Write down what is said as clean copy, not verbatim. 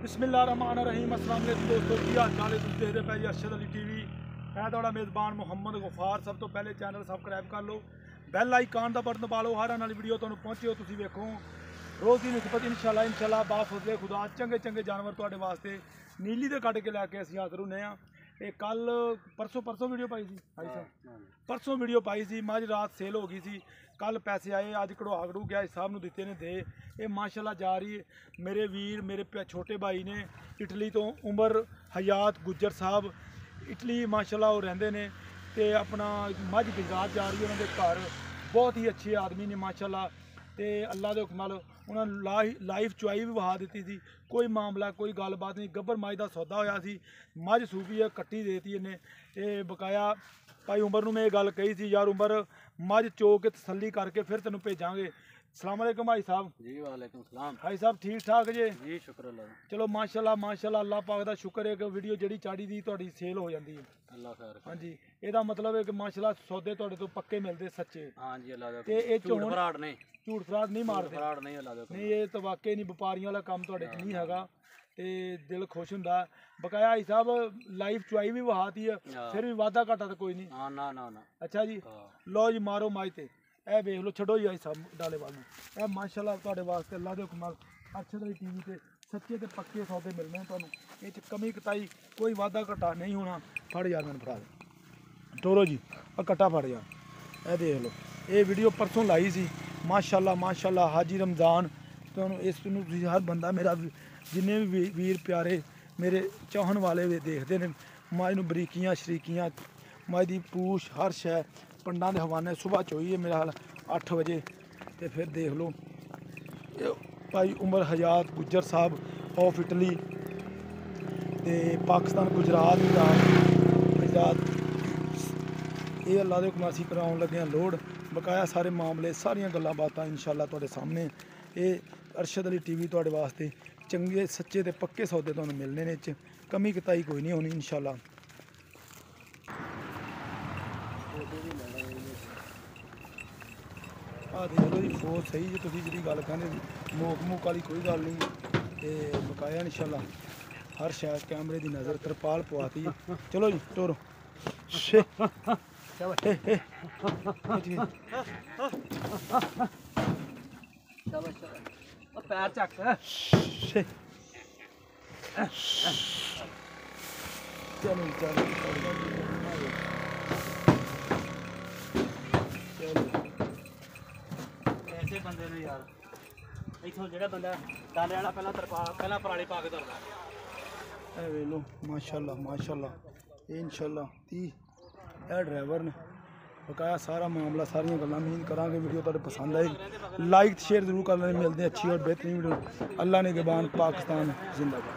बिस्मिल्लाहिर्रहमानिर्रहीम। अस्सलाम वालेकुम दोस्तों, की हाल चाल है? तुम देख रहे पे जी अरशद अली टीवी। मैं थोड़ा मेज़बान मुहम्मद गफार। सब तो पहले चैनल सबसक्राइब कर लो, बैल आइकन का बटन दबा लो, हर आने वाली वीडियो तुहानू पहुँचे हो तुसीं वेखो। रोज़ की निस्बत इंशाल्लाह बाफजले खुदा चंगे चंगे जानवर तुहाडे वास्ते नीली दे कट के लैके असीं हाज़र हुंदे आ। ये कल परसों वीडियो पाई सी भाई साहब, परसों वीडियो पाई सी। मझ रात सेल हो गई सी, कल पैसे आए, अज कढ़वा कढ़ू गया साहब नूं दिते ने दे। ये माशाल्लाह जा रही है। मेरे वीर मेरे छोटे भाई ने इटली तो उमर हयात गुज्जर साहब इटली माशाल्लाह वो रहिंदे ने ते अपना मझ गुजरात जा रही है उन्होंने घर। बहुत ही अच्छे आदमी ने माशाल्लाह, ते अल्लाह के हुक्म नाल उन्होंने लाइफ चुआई भी वहा दी थी। कोई मामला कोई गलबात नहीं, गब्बर मझ का सौदा होया सी, मझ सूपी है कट्टी देती इन्हें। ते बकाया भाई उमर नूं मैं ये गल कही सी, यार उमर मझ चो के तसल्ली करके फिर तेनों भेजांगे। अस्सलाम वालेकुम भाई साहब। जी वालेकुम सलाम भाई साहब ठीक ठाक जी? जी शुक्र अल्लाह। चलो माशाल्लाह माशाल्लाह अल्लाह पाक दा शुक्र है कि वीडियो जड़ी चाड़ी दी तुहाडी सेल हो जाती है। अल्लाह खैर। हाँ जी, ਇਹਦਾ मतलब है कि माशाल्लाह सौदे तुहाडे तो पक्के मिलते सच्चे। हाँ जी अल्लाह दा। ते ਇਹ झूठ फराड नहीं, झूठ फराड नहीं मारते। फराड नहीं अल्लाह दा। नहीं ये तो वाकई नहीं व्यापारियों वाला काम तुहाडे च नहीं हैगा, ते दिल खुश हुंदा। बकाया भाई साहब लाइफ चुआई भी वहाती है, फिर भी वादा घाटा तो कोई नहीं। हाँ ना ना ना। अच्छा जी, लो जी मारो माई ते ए वेख लो, छड्डो जी भाई साहब डाले वाल ए माशाल्लाह तुहाडे वास्ते अल्लाह दे हुक्म नाल अरशद अली टीवी ते सच्चे ते पक्के सौदे मिलने तुहानू। ये च कमी कताई कोई वादा घाटा नहीं होना। फड़ यार मैंने फड़ा दे टोरो जी, और कट्टा फड़ यार ए देख लो। ये वीडियो परसों लाई सी माशाल्लाह माशाल्लाह। हाजी रमज़ान तुहानू इस हर बंदा मेरा जिन्ने भी वीर प्यारे मेरे चाहन वाले भी देखते हैं। मझ नूं बरीकियां शरीकियां मझ दी पूछ हर शै पंडा के हवाने सुबह चोई है मेरा हाल 8 बजे। तो फिर देख लो भाई उमर हयात गुज्जर साहब ऑफ इटली ते पाकिस्तान गुजरात का गुजरात। ये अल्लाह के हुक्म असीं कराउण लगे हैं लोड। बकाया सारे मामले सारियां गल्लां बातां इंशाल्लाह तुहाडे सामने। ये अरशद अली टीवी तुहाडे वास्ते चंगे सच्चे ते पक्के सौदे तुहानू मिलने ने, च कमी कताई कोई नहीं होनी इंशाल्लाह। आ देख लो जी फोर सही जी, तुसीं जिहड़ी गल कहंदे मोक मूक वाली कोई गल नहीं। ते बकाया इंशाल्लाह हर शै कैमरे की नज़र तरपाल पवाती। चलो जी टोरो पैर चक चलो चलो ऐसे बंदे ने यार इथों जेड़ा बंदा डाले वाला पहला पराली पा के तुरदा। ए वे लो माशाल्लाह माशाल्लाह। ये इंशाल्लाह 30 ए ड्राइवर ने। बकाया सारा मामला सारियां गल्लां उम्मीद करांगे वीडियो तुहाडे पसंद आएगी। लाइक शेयर जरूर करना। मिलते हैं अच्छी और बेहतरीन वीडियो। अल्लाह ने निगहबान, पाकिस्तान जिंदाबाद।